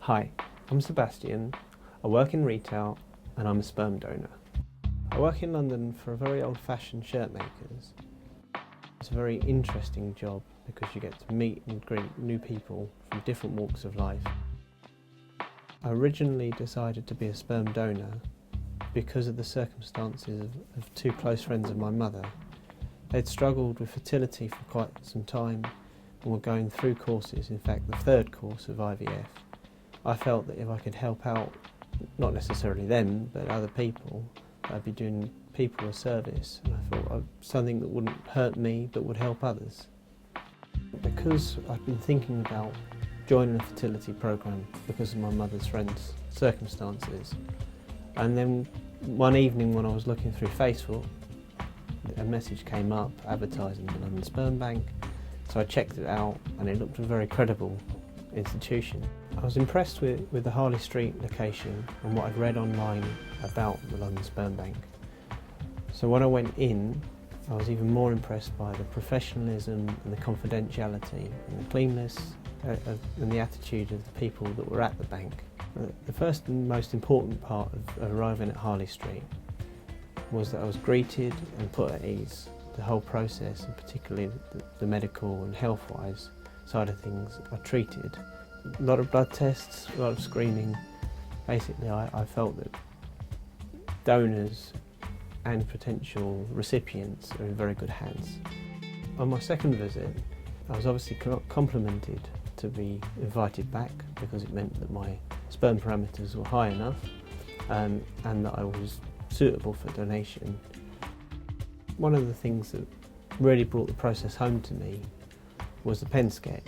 Hi, I'm Sebastien. I work in retail and I'm a sperm donor. I work in London for a very old-fashioned shirt makers. It's a very interesting job because you get to meet and greet new people from different walks of life. I originally decided to be a sperm donor because of the circumstances of two close friends of my mother. They'd struggled with fertility for quite some time and were going through courses, in fact the third course of IVF. I felt that if I could help out, not necessarily them, but other people, I'd be doing people a service, and I thought something that wouldn't hurt me but would help others. Because I'd been thinking about joining a fertility programme because of my mother's friends' circumstances, and then one evening when I was looking through Facebook, a message came up advertising the London Sperm Bank, so I checked it out and it looked a very credible institution. I was impressed with the Harley Street location and what I'd read online about the London Sperm Bank. So when I went in, I was even more impressed by the professionalism and the confidentiality and the cleanness and the attitude of the people that were at the bank. The first and most important part of arriving at Harley Street was that I was greeted and put at ease. The whole process, and particularly the medical and health-wise side of things, are treated. A lot of blood tests, a lot of screening. Basically, I felt that donors and potential recipients are in very good hands. On my second visit, I was obviously complimented to be invited back because it meant that my sperm parameters were high enough and that I was suitable for donation. One of the things that really brought the process home to me was the pen sketch.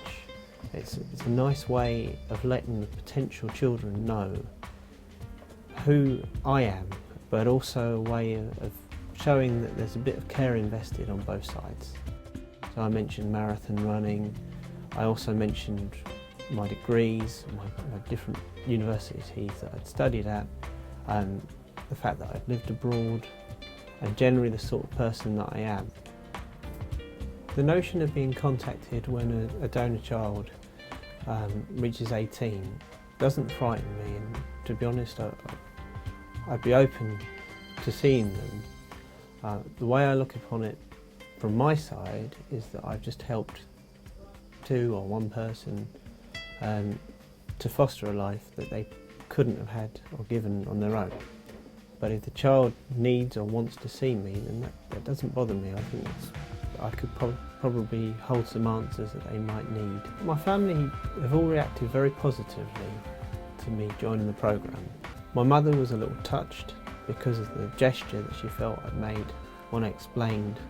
It's a nice way of letting the potential children know who I am, but also a way of showing that there's a bit of care invested on both sides. So I mentioned marathon running, I also mentioned my degrees, my different universities that I'd studied at, the fact that I'd lived abroad, and generally the sort of person that I am. The notion of being contacted when a donor child reaches 18 doesn't frighten me, and to be honest, I'd be open to seeing them. The way I look upon it from my side is that I've just helped two or one person to foster a life that they couldn't have had or given on their own. But if the child needs or wants to see me, then that doesn't bother me. I think I could probably hold some answers that they might need. My family have all reacted very positively to me joining the programme. My mother was a little touched because of the gesture that she felt I'd made when I explained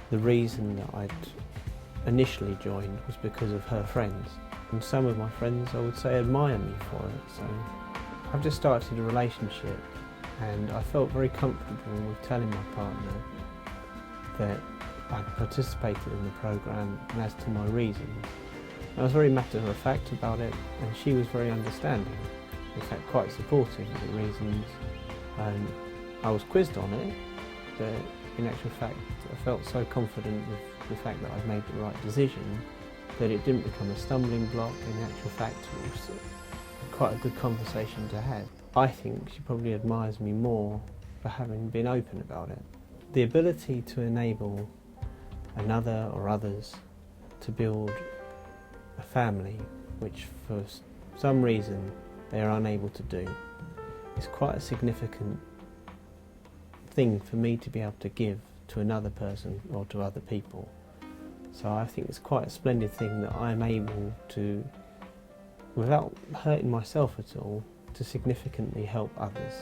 the reason that I'd initially joined was because of her friends. And some of my friends, I would say, admire me for it. So I've just started a relationship, and I felt very comfortable with telling my partner that I participated in the programme and as to my reasons. I was very matter-of-fact about it, and she was very understanding, in fact quite supportive of the reasons. I was quizzed on it, but in actual fact I felt so confident with the fact that I'd made the right decision that it didn't become a stumbling block. In actual fact it was quite a good conversation to have. I think she probably admires me more for having been open about it. The ability to enable another or others to build a family, which for some reason they are unable to do, is quite a significant thing for me to be able to give to another person or to other people. So I think it's quite a splendid thing that I'm able to, without hurting myself at all, to significantly help others.